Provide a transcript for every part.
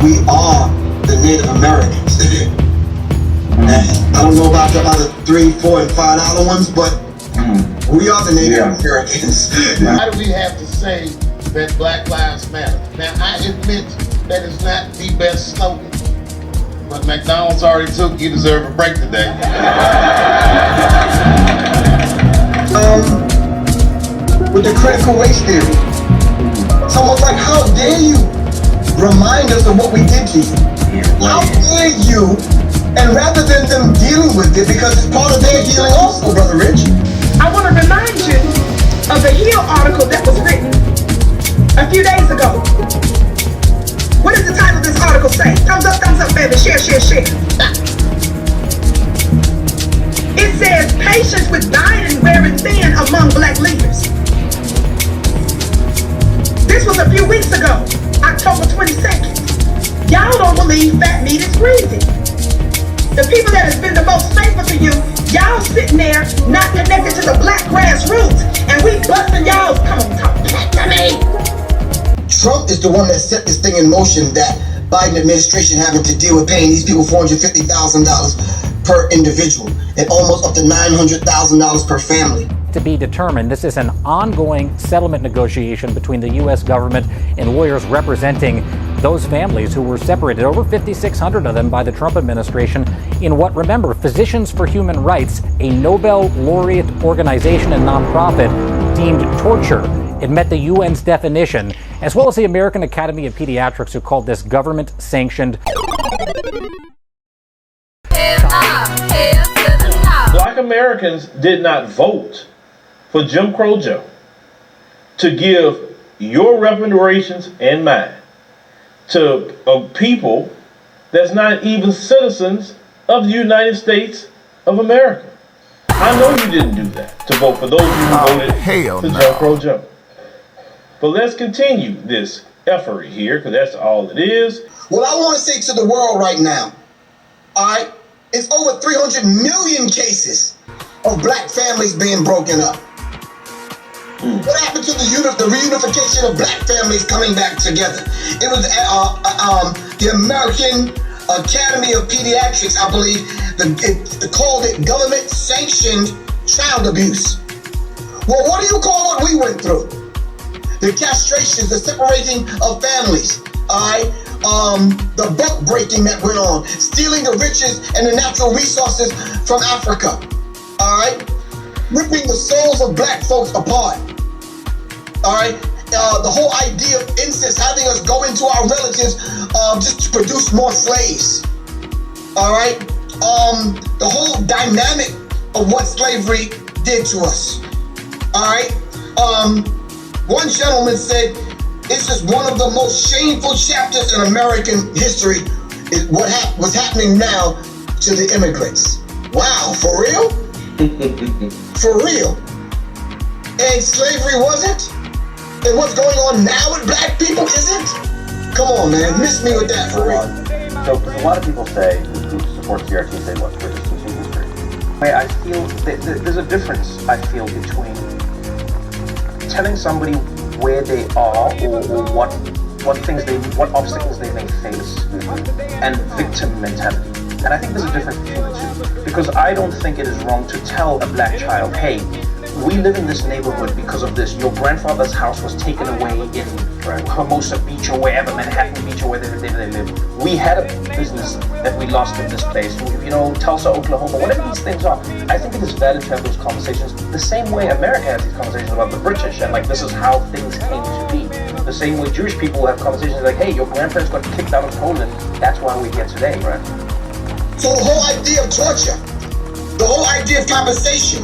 We are the Native Americans. And I don't know about the other $3, $4, and $5 ones, but we are the Native Americans. Why do we have to say that Black Lives Matter? Now, I admit that is not the best slogan, but McDonald's already took you deserve a break today. With the critical race theory, someone's like, how dare you remind us of what we did to you? How dare you? And rather than them dealing with it, because it's part of their healing also, Brother Rich. I want to remind you of the Hill article that was written a few days ago. What does the title of this article say? Thumbs up, baby. Share, share, share. It says, patience with dying and wearing thin among Black leaders. This was a few weeks ago, October 22nd. Y'all don't believe fat meat is greasy. The people that has been the most faithful to you, y'all sitting there not connected to the Black grassroots, and we busting y'all. Come on, talk back to me. Trump is the one that set this thing in motion, that Biden administration having to deal with paying these people $450,000 per individual and almost up to $900,000 per family. To be determined. This is an ongoing settlement negotiation between the U.S. government and lawyers representing those families who were separated, over 5,600 of them, by the Trump administration in what, remember, Physicians for Human Rights, a Nobel laureate organization and nonprofit, deemed torture. It met the UN's definition, as well as the American Academy of Pediatrics, who called this government-sanctioned. Black Americans did not vote for Jim Crow Joe to give your reparations and mine to people that's not even citizens of the United States of America. I know you didn't do that to vote for those who voted for Jim Crow Joe. But let's continue this effort here, because that's all it is. What I want to say to the world right now, all right, it's over 300 million cases of Black families being broken up. What happened to the reunification of Black families coming back together? It was the American Academy of Pediatrics, I believe, called it government-sanctioned child abuse. Well, what do you call what we went through? The castrations, the separating of families, all right? The buck breaking that went on, stealing the riches and the natural resources from Africa, all right? Ripping the souls of Black folks apart. All right, the whole idea of incest, having us go into our relatives just to produce more slaves. All right, the whole dynamic of what slavery did to us. All right, one gentleman said, "This is one of the most shameful chapters in American history. Is what's happening now to the immigrants." Wow, for real? For real? And slavery wasn't? And what's going on now with Black people isn't? Come on, man, miss me with that for real. So a lot of people say, who support CRT, say, look, we're just teaching history. I feel there's a difference, I feel, between telling somebody where they are or what obstacles they may face and victim mentality. And I think there's a difference between the two. Because I don't think it is wrong to tell a Black child, hey, we live in this neighborhood because of this. Your grandfather's house was taken away in Hermosa Beach or wherever, Manhattan Beach or wherever they live. We had a business that we lost in this place, Tulsa, Oklahoma, whatever these things are. I think it is valid to have those conversations the same way America has these conversations about the British and like this is how things came to be. The same way Jewish people have conversations like, hey, your grandparents got kicked out of Poland. That's why we're here today, right? So the whole idea of torture, the whole idea of compensation,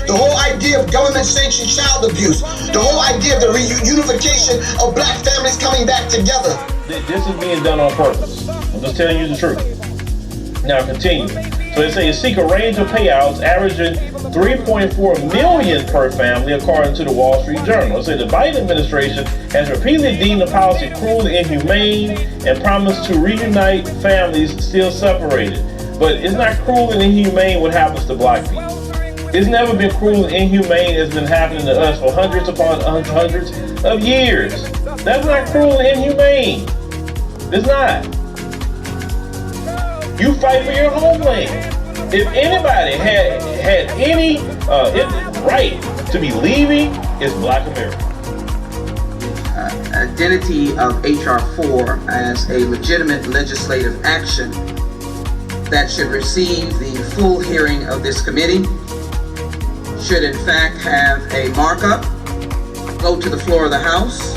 the whole idea of government-sanctioned child abuse, the whole idea of the reunification of black families coming back together. This is being done on purpose. I'm just telling you the truth. Now continue. So they say you seek a range of payouts averaging $3.4 million per family, according to the Wall Street Journal. They say the Biden administration has repeatedly deemed the policy cruel and inhumane and promised to reunite families still separated. But it's not cruel and inhumane what happens to black people. It's never been cruel and inhumane as been happening to us for hundreds upon hundreds of years. That's not cruel and inhumane. It's not. You fight for your homeland. If anybody had any right to be leaving, it's black America. Identity of H.R. 4 as a legitimate legislative action that should receive the full hearing of this committee, should in fact have a markup, go to the floor of the House,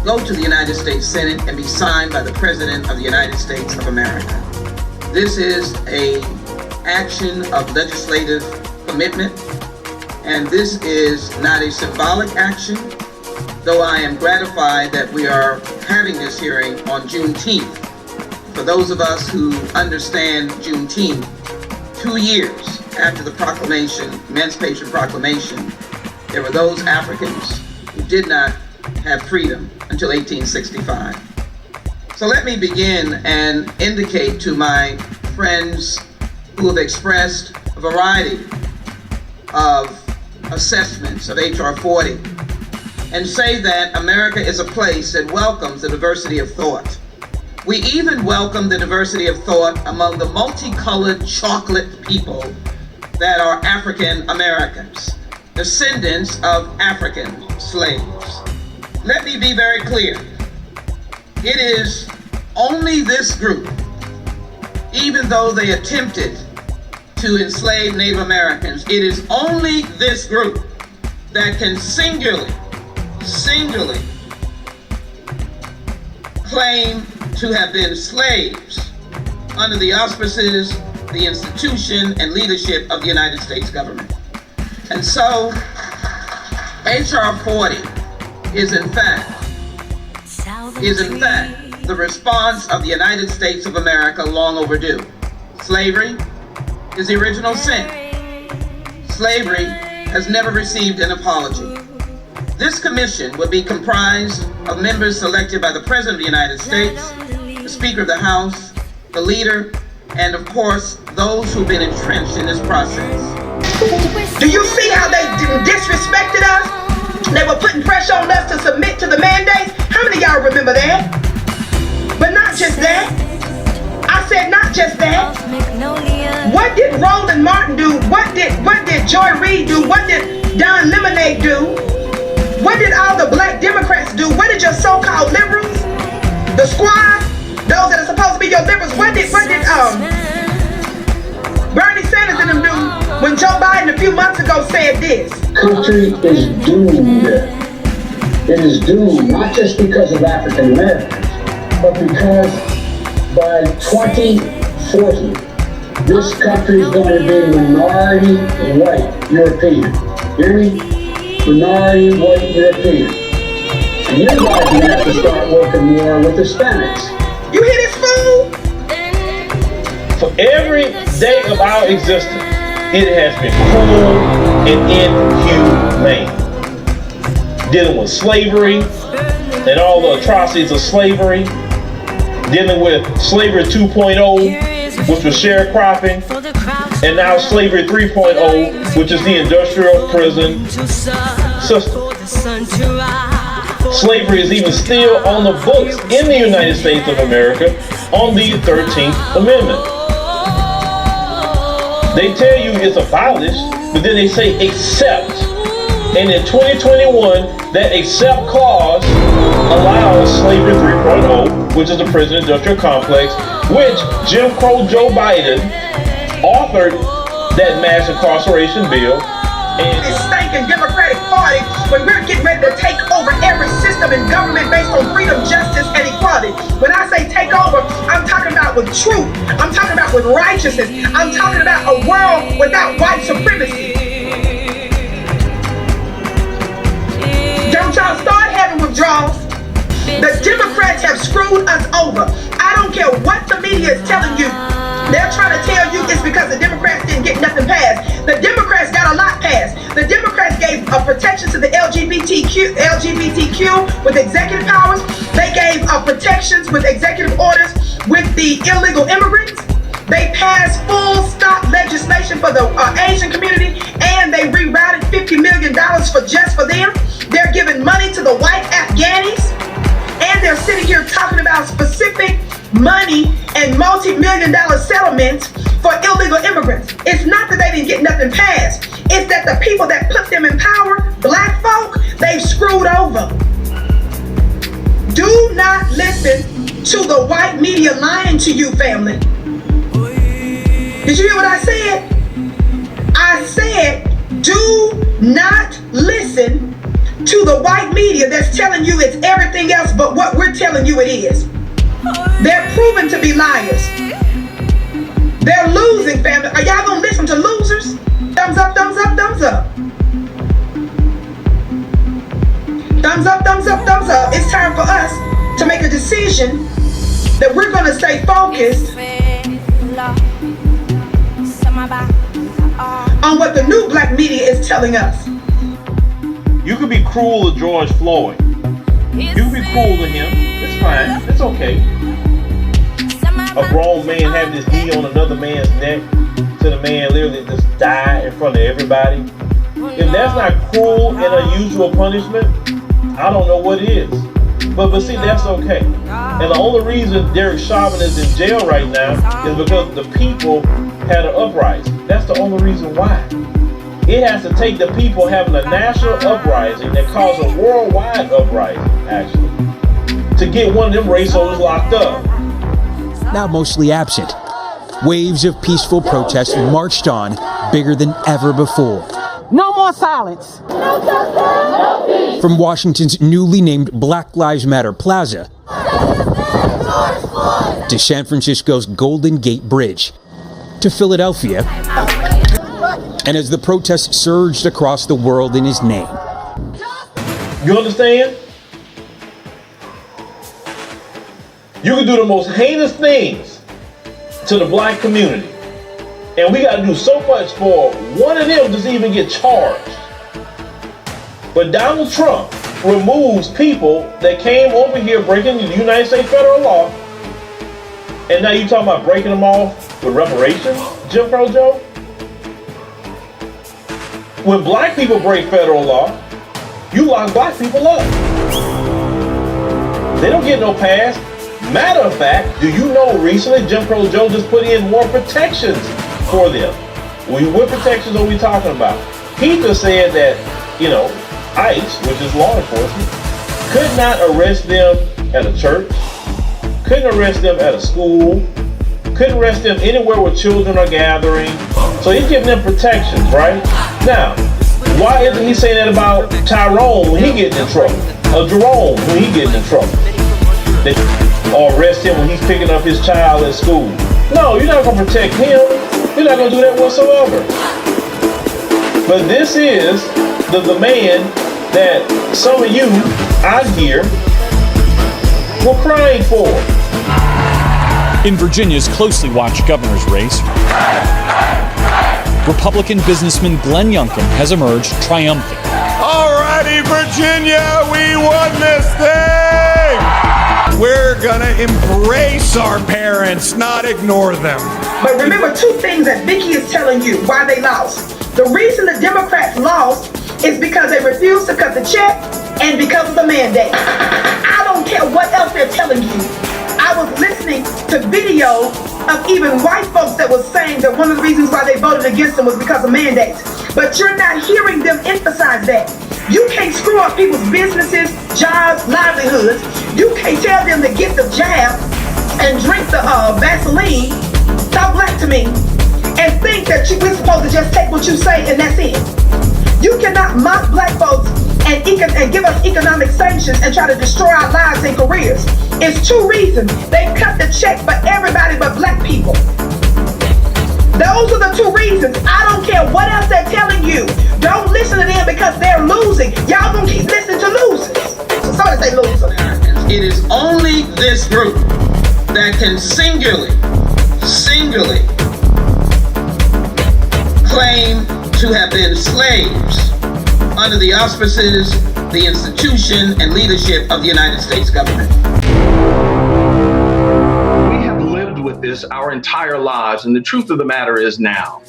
go to the United States Senate, and be signed by the President of the United States of America. This is an action of legislative commitment, and this is not a symbolic action, though I am gratified that we are having this hearing on Juneteenth. For those of us who understand Juneteenth, 2 years after the proclamation, Emancipation Proclamation, there were those Africans who did not have freedom until 1865. So let me begin and indicate to my friends who have expressed a variety of assessments of H.R. 40 and say that America is a place that welcomes the diversity of thought. We even welcome the diversity of thought among the multicolored chocolate people that are African Americans, descendants of African slaves. Let me be very clear. It is only this group, even though they attempted to enslave Native Americans, it is only this group that can singularly claim to have been slaves under the auspices, the institution, and leadership of the United States government. And so, H.R. 40 is in fact the response of the United States of America long overdue. Slavery is the original sin. Slavery has never received an apology. This commission will be comprised of members selected by the President of the United States, the Speaker of the House, the leader, and of course, those who've been entrenched in this process. Do you see how they disrespected us? They were putting pressure on us to submit to the mandates. How many of y'all remember that? But not just that. I said not just that. What did Roland Martin do? What did Joy Reid do? What did Don Lemonade do? What did all the black Democrats do? What did your so-called liberals, the squad, those that are supposed to be your liberals, what did Bernie Sanders and them do when Joe Biden a few months ago said this? Country is doomed. It is doomed not just because of African Americans, but because by 2040, this country is going to be minority white European. Hear me? Minority white European. And you guys are going to have to start working more with Hispanics. You hear this fool? For every day of our existence, it has been cruel and inhumane. Dealing with slavery and all the atrocities of slavery, dealing with slavery 2.0, which was sharecropping, and now slavery 3.0, which is the industrial prison system. Slavery is even still on the books in the United States of America on the 13th Amendment. They tell you it's abolished, but then they say except. And in 2021, that except clause allows slavery 3.0, which is the prison industrial complex, which Jim Crow Joe Biden authored that mass incarceration bill this stinking Democratic Party when we're getting ready to take over every system in government based on freedom, justice, and equality. When I say take over, I'm talking about with truth. I'm talking about with righteousness. I'm talking about a world without white supremacy. Don't y'all start having withdrawals. The Democrats have screwed us over. I don't care what the media is telling you. They're trying to tell you it's because the Democrats didn't get nothing passed. The Democrats got a lot passed. The Democrats gave protections to the LGBTQ with executive powers. They gave protections with executive orders with the illegal immigrants. They passed full stop legislation for the Asian community, and they rerouted $50 million just for them. They're giving money to the white Afghanis, and they're sitting here talking about specific money and multi-million-dollar settlements for illegal immigrants. It's not that they didn't get nothing passed. It's that the people that put them in power, black folk, they've screwed over. Do not listen to the white media lying to you, family. Did you hear what I said? I said, do not listen to the white media that's telling you it's everything else but what we're telling you it is. They're proven to be liars. They're losing, family. Are y'all gonna listen to losers? Thumbs up, thumbs up, thumbs up. Thumbs up, thumbs up, thumbs up. It's time for us to make a decision that we're gonna stay focused on what the new black media is telling us. You could be cruel to George Floyd. You can be cruel to him. It's fine. It's okay. A grown man having his knee on another man's neck to the man literally just die in front of everybody. If that's not cruel and unusual punishment, I don't know what is. But see, that's okay. And the only reason Derek Chauvin is in jail right now is because the people had an uprising. That's the only reason why. It has to take the people having a national uprising that caused a worldwide uprising, actually, to get one of them race holders locked up. Now mostly absent, waves of peaceful protests marched on, bigger than ever before. No more silence. From Washington's newly named Black Lives Matter Plaza to San Francisco's Golden Gate Bridge to Philadelphia, and as the protests surged across the world in his name. You understand? You can do the most heinous things to the black community, and we got to do so much for one of them to even get charged. But Donald Trump removes people that came over here breaking the United States federal law, and now you talking about breaking them off with reparations, Jim Crow Joe? When black people break federal law, you lock black people up. They don't get no pass. Matter of fact, do you know recently Jim Crow Joe just put in more protections for them? What protections are we talking about? He just said that, ICE, which is law enforcement, could not arrest them at a church, couldn't arrest them at a school, couldn't arrest them anywhere where children are gathering. So he's giving them protections, right? Now, why isn't he saying that about Tyrone when he getting in trouble? Or Jerome when he getting in trouble? Or arrest him when he's picking up his child at school? No, you're not going to protect him. You're not going to do that whatsoever. But this is the man that some of you out here were crying for. In Virginia's closely watched governor's race, Republican businessman Glenn Youngkin has emerged triumphant. All righty, Virginia, we won this thing! We're gonna embrace our parents, not ignore them. But remember two things that Vicky is telling you why they lost. The reason the Democrats lost is because they refused to cut the check and because of the mandate. I don't care what else they're telling you. I was listening to video of even white folks that was saying that one of the reasons why they voted against them was because of mandates. But you're not hearing them emphasize that. You can't screw up people's businesses, jobs, livelihoods. You can't tell them to get the jab and drink the Vaseline, talk black to me, and think that we're supposed to just take what you say and that's it. You cannot mock black folks and give us economic sanctions and try to destroy our lives and careers. It's two reasons. They cut the check for everybody but black people. Those are the two reasons. I don't care what else they're telling you. Don't listen to them because they're losing. Y'all gonna keep listening to losers. Somebody say loser. It is only this group that can singularly claim to have been slaves under the auspices, the institution, and leadership of the United States government. We have lived with this our entire lives, and the truth of the matter is now,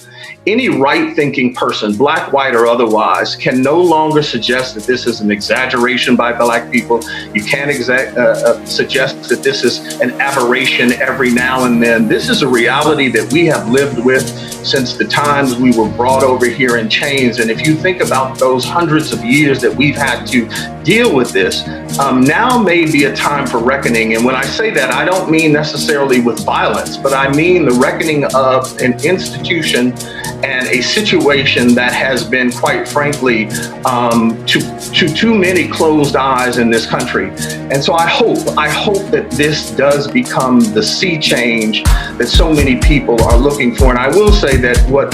any right-thinking person, black, white, or otherwise, can no longer suggest that this is an exaggeration by black people. You can't suggest that this is an aberration every now and then. This is a reality that we have lived with since the times we were brought over here in chains. And if you think about those hundreds of years that we've had to deal with this, now may be a time for reckoning. And when I say that, I don't mean necessarily with violence, but I mean the reckoning of an institution and a situation that has been, quite frankly, to too many closed eyes in this country. And so I hope that this does become the sea change that so many people are looking for. And I will say that what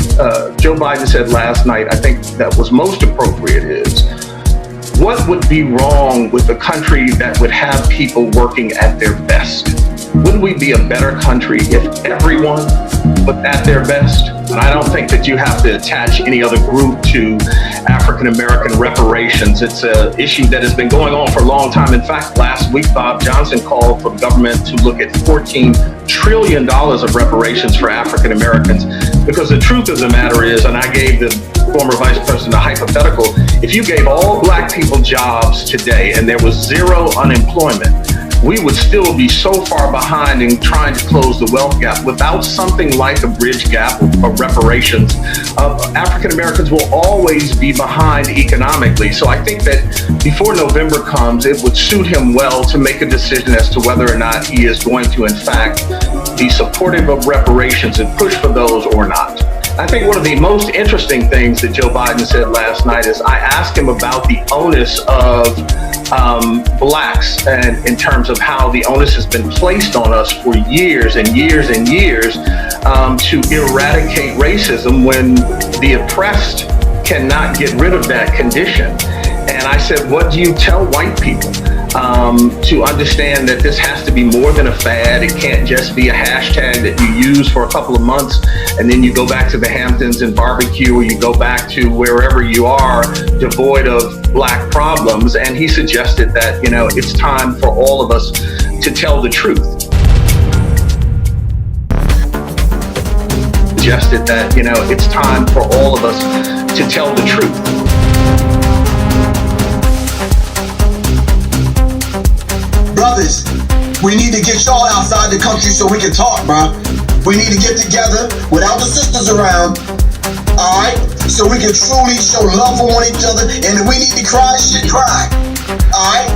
Joe Biden said last night, I think that was most appropriate is, what would be wrong with a country that would have people working at their best? Wouldn't we be a better country if everyone was at their best? And I don't think that you have to attach any other group to African-American reparations. It's an issue that has been going on for a long time. In fact, last week, Bob Johnson called for the government to look at $14 trillion of reparations for African-Americans. Because the truth of the matter is, and I gave the former vice president a hypothetical, if you gave all black people jobs today and there was zero unemployment, we would still be so far behind in trying to close the wealth gap. Without something like a bridge gap or reparations, African Americans will always be behind economically. So I think that before November comes, it would suit him well to make a decision as to whether or not he is going to, in fact, be supportive of reparations and push for those or not. I think one of the most interesting things that Joe Biden said last night is I asked him about the onus of blacks, and in terms of how the onus has been placed on us for years and years and years to eradicate racism when the oppressed cannot get rid of that condition. And I said, what do you tell white people to understand that this has to be more than a fad? It can't just be a hashtag that you use for a couple of months and then you go back to the Hamptons and barbecue, or you go back to wherever you are devoid of black problems. And he suggested that, you know, it's time for all of us to tell the truth. Suggested that, you know, it's time for all of us to tell the truth. Brothers, we need to get y'all outside the country so we can talk, bro. We need to get together without the sisters around, all right? So we can truly show love for one each other. And if we need to cry, shit, cry, all right?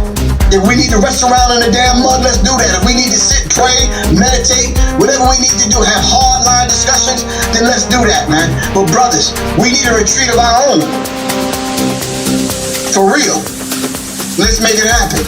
If we need to rest around in the damn mud, let's do that. If we need to sit, pray, meditate, whatever we need to do, have hardline discussions, then let's do that, man. But brothers, we need a retreat of our own. For real. Let's make it happen.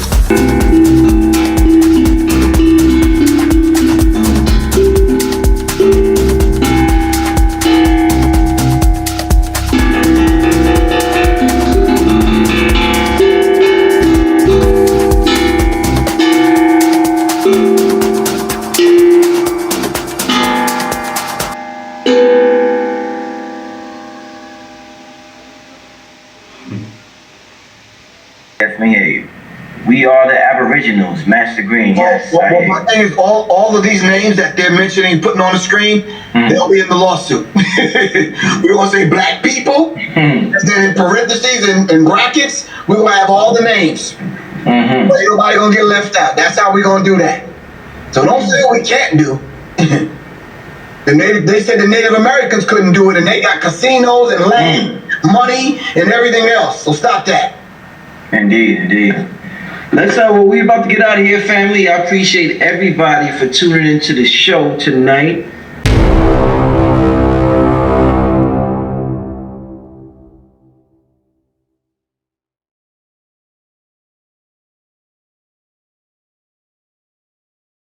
We are the Aboriginals, Master Green. Yes. Well, my thing is, all of these names that they're mentioning, putting on the screen, they'll be in the lawsuit. We're gonna say black people, and then in parentheses and in brackets, we're gonna have all the names. But ain't nobody gonna get left out. That's how we're gonna do that. So don't say what we can't do. They said the Native Americans couldn't do it, and they got casinos and land, money, and everything else. So stop that. Indeed, indeed. Let's well, we're about to get out of here, family. I appreciate everybody for tuning into the show tonight.